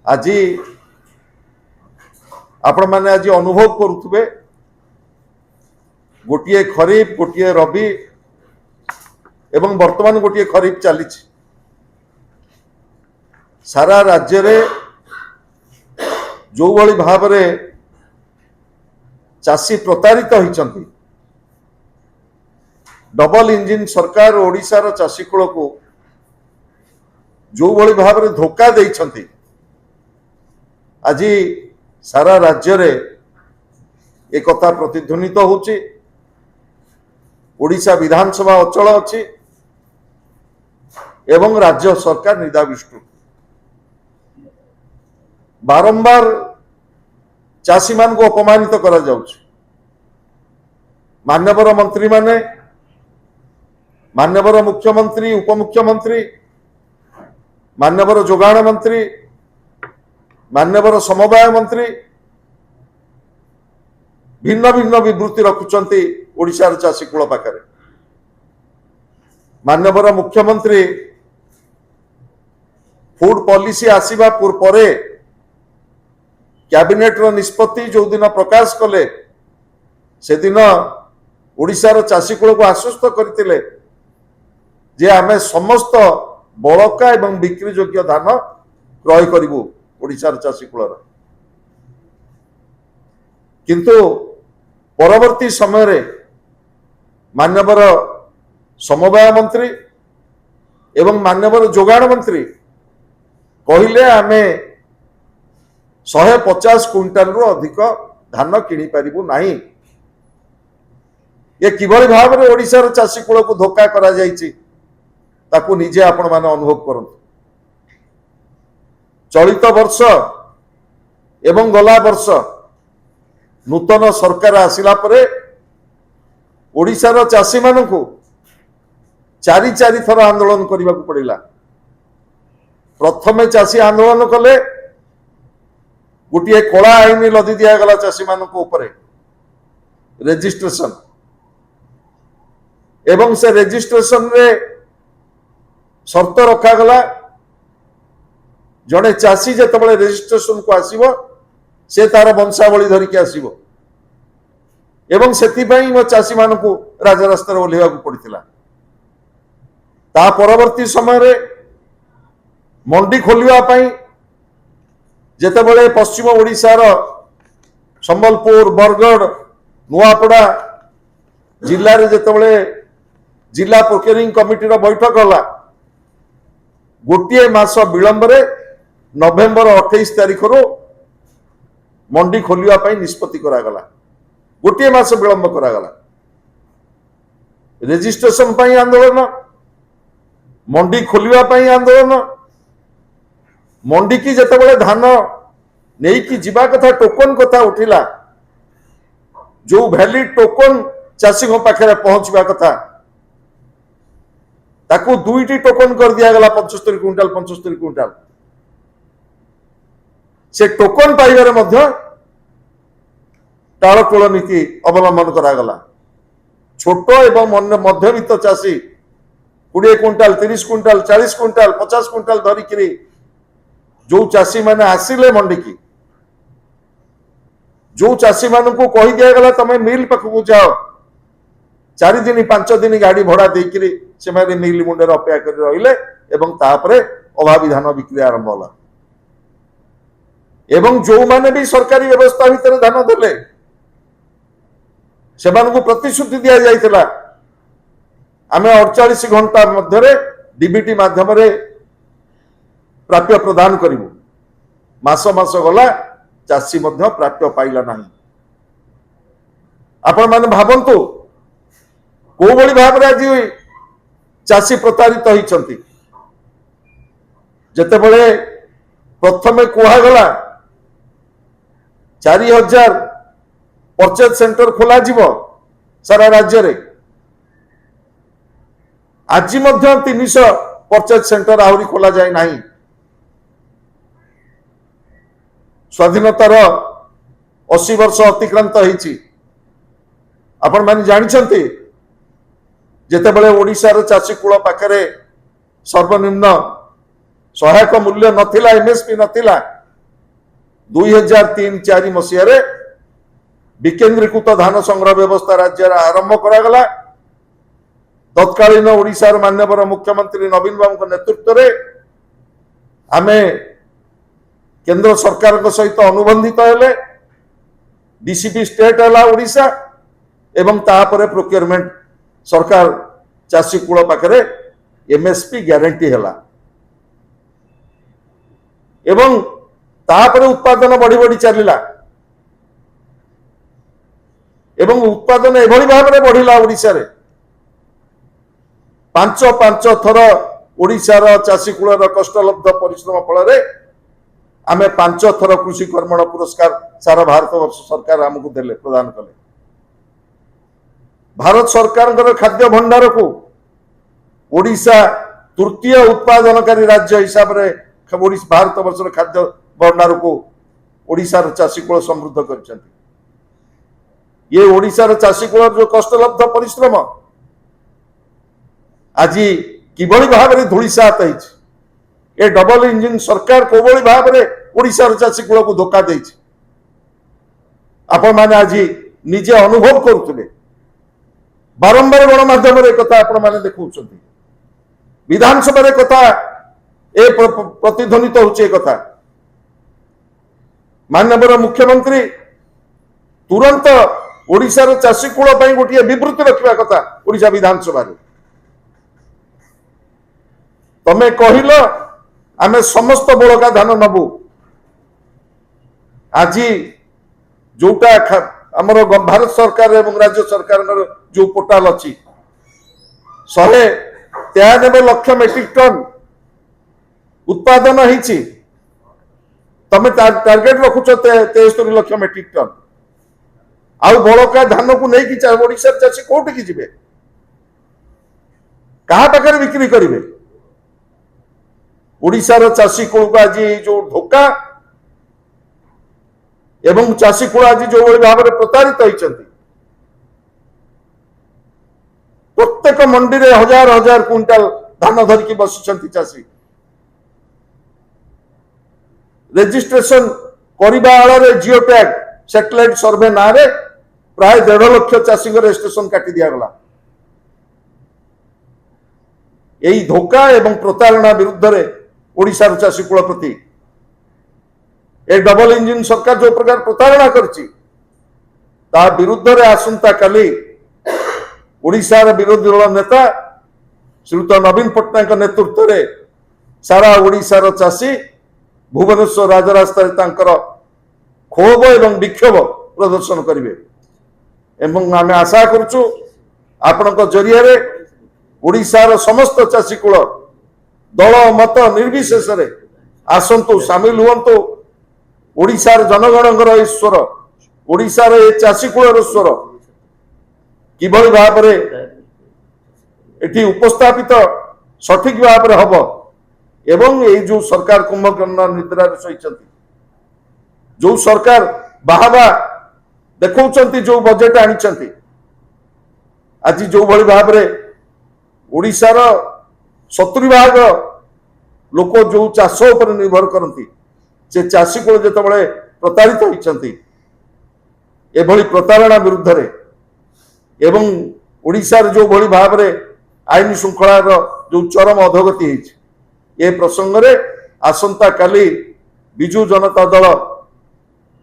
आज आपण मैंने आज अनुभव करुवे गोटे खरीफ गोटे रबी एवं वर्तमान गोटे खरीफ चली सारा राज्य रे जो भली भाव रे चाषी प्रतारित होइचंती डबल इंजिन सरकार ओडिशार चाषी कूल को जो भली भाव रे धोखा देइछंती आज सारा राज्य रे एक कथा प्रतिध्वनित होची ओडिशा विधानसभा अचल अच्छी एवं राज्य सरकार निदाविष्टु बारंबार चाषी मान को अपमानित करा जाउछि। मान्यवर मंत्री माने मान्यवर मुख्यमंत्री उपमुख्यमंत्री मान्यवर जोगाण मंत्री मान्यवर समवाय मंत्री भिन्न भिन्न विवृत्ति रखुचंती ओडिशार चाषी कूल पाखरे। मान्यवर मुख्यमंत्री फूड पॉलिसी आसीबा पूर्व कैबिनेट रो निष्पत्ति जो दिन प्रकाश कले से दिन ओडिशार चाषी कूल को आश्वस्त करथिले जे आमे समस्त बळका एवं बिक्री योग्य धान क्रय करिवु ओडिशार चाषी कूलर। किंतु परवर्ती समय रे मान्यवर समवाय मंत्री एवं मान्यवर जोगाण मंत्री कहिले आमे 150 क्विंटाल रु अधिक धान किनी पारिबु नाही। ये किभली भाव रे ओडिशार चाषी कूल को धोखा करा जायछि ताकू निजे आपण माने अनुभव करंतु। चलित वर्ष एवं गला वर्ष नूतन सरकार आसिला परे ओडिशार चाषी मानकु चारि थर आंदोलन करने को पड़िला। प्रथमे चाषी आंदोलन कले गोटे कला आईन लदी दिगला चाषी मान रेजिस्ट्रेशन एवं से रेजिस्ट्रेशन रे शर्त रखागला जड़े चाषी जिते रेजिस्ट्रेशन को आसीबो से तार वंशावली धरिकी आसीबो एवं सेतिपई मो चाषी मान को राजरास्ता ओल्हेवा पड़ता। ता परवर्ती समय रे मंडी खोलिया पई जेतेबेले पश्चिम ओडिशार संबलपुर बरगढ़ नुआपड़ा जिल्ला रे जेतेबेले जिला प्रोक्योरिंग कमिटी रो बैठक होला गोटे मास विलंब रे नवेम्बर 28 तारिख रो मंडी खोलिया पई निष्पत्ति करागला। गोटे मास विलंब करागला। रेजिस्ट्रेशन पई आंदोलन मंडी खोलिया पई आंदोलन मंडी की जेतेबेले धान नहीं कि जीवा कथा टोकन कथा उठिला जो वैलिड टोकन चाषी पाखे पहुंचवा कथा ताकू दुईटी टोकन कर दिया गला 75 क्विंटाल से टोकन पाइबारे मध्य टालटोल नीति अवलंबन करागला। छोट एवं मध्यवित्त चाषी 20 क्विंटाल 30 क्विंटाल 40 क्विंटाल 50 क्विंटाल धरिकी जो चाषी माने आसिले मंडी की जो चाषी मान को कही दिया गला तमे मिल पाखक जाओ 4 दिन 5 दिन गाड़ी भड़ा देकरी से माने मिल मुंडे अपेक्षा कर रहिले एवं तापरे अभावी धान बिक्री आरंभ होला एवं जो माने भी सरकारी व्यवस्था भीतर धान देले से मान को प्रतिश्रुति दिया जाइतला आमे 48 घंटा मध्य डीबीटी माध्यम रे प्राप्य प्रदान करिवु। मास मास गला चाषी मध्य प्राप्य पाइला नाही। आपण माने भाबंतु को बड़ी भाव रे आज चाषी प्रतारित होइचंती। जेतेबेले प्रथमे कुहा गला 4000 परचेज सेंटर खोला जीवो सारा राज्य रे आज मध्य 300 परचेज सेंटर आहुरी खोला जाए नाही। स्वाधीनतार 80 वर्ष अतिक्रांत होईची। आपण माने जानिछंती जेतेबेले ओडिशार चाषी कूल पाखरे सर्वनिम्न सहायक मूल्य नथिला एमएसपी नथिला 2003-4 मसीह विकेन्द्रीकृत धान संग्रह व्यवस्था राज्य आरंभ करागला। तत्कालीन ओडिशार माननीय मुख्यमंत्री नवीन बाबू नेतृत्व में आमे केंद्र सरकार सहित अनुबंधित हेले। डीसीपी स्टेट है ओडिशा एवं तापरे प्रोक्योरमेंट सरकार चाषी कूल पाखे एमएसपी ग्यारंटी है एवं तापरे उत्पादन बढ़ी बढ़ी चलला एवं उत्पादन एभली भाव में बढ़िला। ओडिशा रे पांच पांच थर ओडिशार चाषी कूलर कष्टलब्ध परिश्रम फल आमे 5 थर कृषि कर्मण पुरस्कार सारा भारत वर्ष सरकार आमको देले प्रदान कले। भारत सरकार खाद्य भंडार को ओडिशा तृतीय उत्पादनकारी राज्य हिसाब से भारत वर्ष खाद्य भंडार को ओडिशार चाषी कूल समृद्ध कर। ये ओडिशार चाषी कूल जो कष्टलब्ध परिश्रम आज किभली भाव में धूलिसात ए डबल इंजिन सरकार कोभली भाव में ओडिशार चाषी कूल को धोखा दे। आपण माने आज निजे अनुभव करुले बारंबार गणमाध्यम कथा आपण माने देखुछंती विधानसभा कथा ए प्रतिध्वनित होचे कथा। माननीय मुख्यमंत्री तुरंत ओडिशार चाषी कूल पर गोटे विवृत्ति रखा कथा ओडिशा विधानसभा तमे कहल आमे समस्त बड़का धान नबू। आज जोटा आमर भारत सरकार एवं राज्य सरकार जो पोर्टाल अच्छी 193 लाख मेट्रिक टन उत्पादन होती तमे टार्गेट रखुच 73 लाख मेट्रिक टन आउ बड़का धान को लेकिन ओडिशा चाषी कोटि की जिबे कहा पाखे बिक्री करेंगे। ओडिशार चाषी कूल को आज जो धोखा एवं चाषी कूल आज जो भाव में प्रतारित होती प्रत्येक मंडी रे हजार हजार क्विंटाल धान धरिकी बसुंट चाषी रेजिस्ट्रेशन करने आड़ जिओ टैग सैटेलाइट सर्वे ना रे प्राय 1.5 लाख चाषी रजिस्ट्रेशन काटी दिगला। यही धोखा एवं प्रतारणा विरुद्ध रे ओडिशार चाषी कूल प्रति ए डबल इंजिन सरकार जो प्रकार प्रतारणा करछि ता विरुद्ध रे आसंता काली ओडिशार विरोधी दल नेता श्रीयुत नवीन पट्टनायक नेतृत्व रे सारा ओडिशार चाषी भुवनेश्वर राजरास्ता तांकर क्षोभ एवं विक्षोभ प्रदर्शन करेंगे एवं आम आशा करुचु आपण जरिया रे ओडिशार समस्त चाषी कूल दल मत निर्विशेष आसतु सामिल हुंतु ओडिशार जनगण स्वर ओडिशार ए चाषी कूलर स्वर किभली भाव में एटी उपस्थापित सठिक भाव में हम एवं ये जो सरकार कुंभकर्ण निद्रा सही जो सरकार बाहबा देखौचंती जो बजेट आनी आज जो भली भाव में ओडिशार 70% लोक जो चाष उपर निर्भर करती से चाषी कूल जिते प्रतारित होती एभली प्रतारणा विरुद्ध रे एवं ओडिशार जो भली भाव में आईन श्रृंखलार जो चरम अधोगति होती ए प्रसंग रे आसंता काली बिजु जनता दल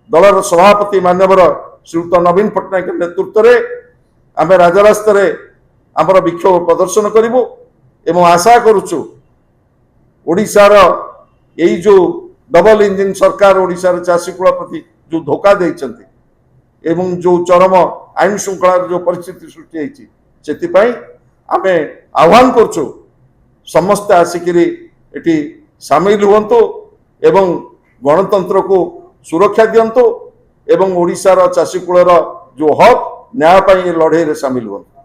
दलर सभापति मान्यवर श्रीयुत नवीन पट्टनायक नेतृत्व में आम राजरास्ता आमर विक्षोभ प्रदर्शन करूँ एवं आशा करुचु ओडिशार यही जो डबल इंजिन सरकार ओडिशार चाषी कूल प्रति जो धोखा देइचंती एवं जो चरम आईन श्रृंखलार जो परिस्थिति सृष्टि होती से आम आह्वान करुचु समस्ते आसिकी एटी सामिल हुंतु एवं गणतंत्र को सुरक्षा दिंतु एवं ओडिशार चाषी कूलर जो हक न्याय लड़े सामिल हुंतु।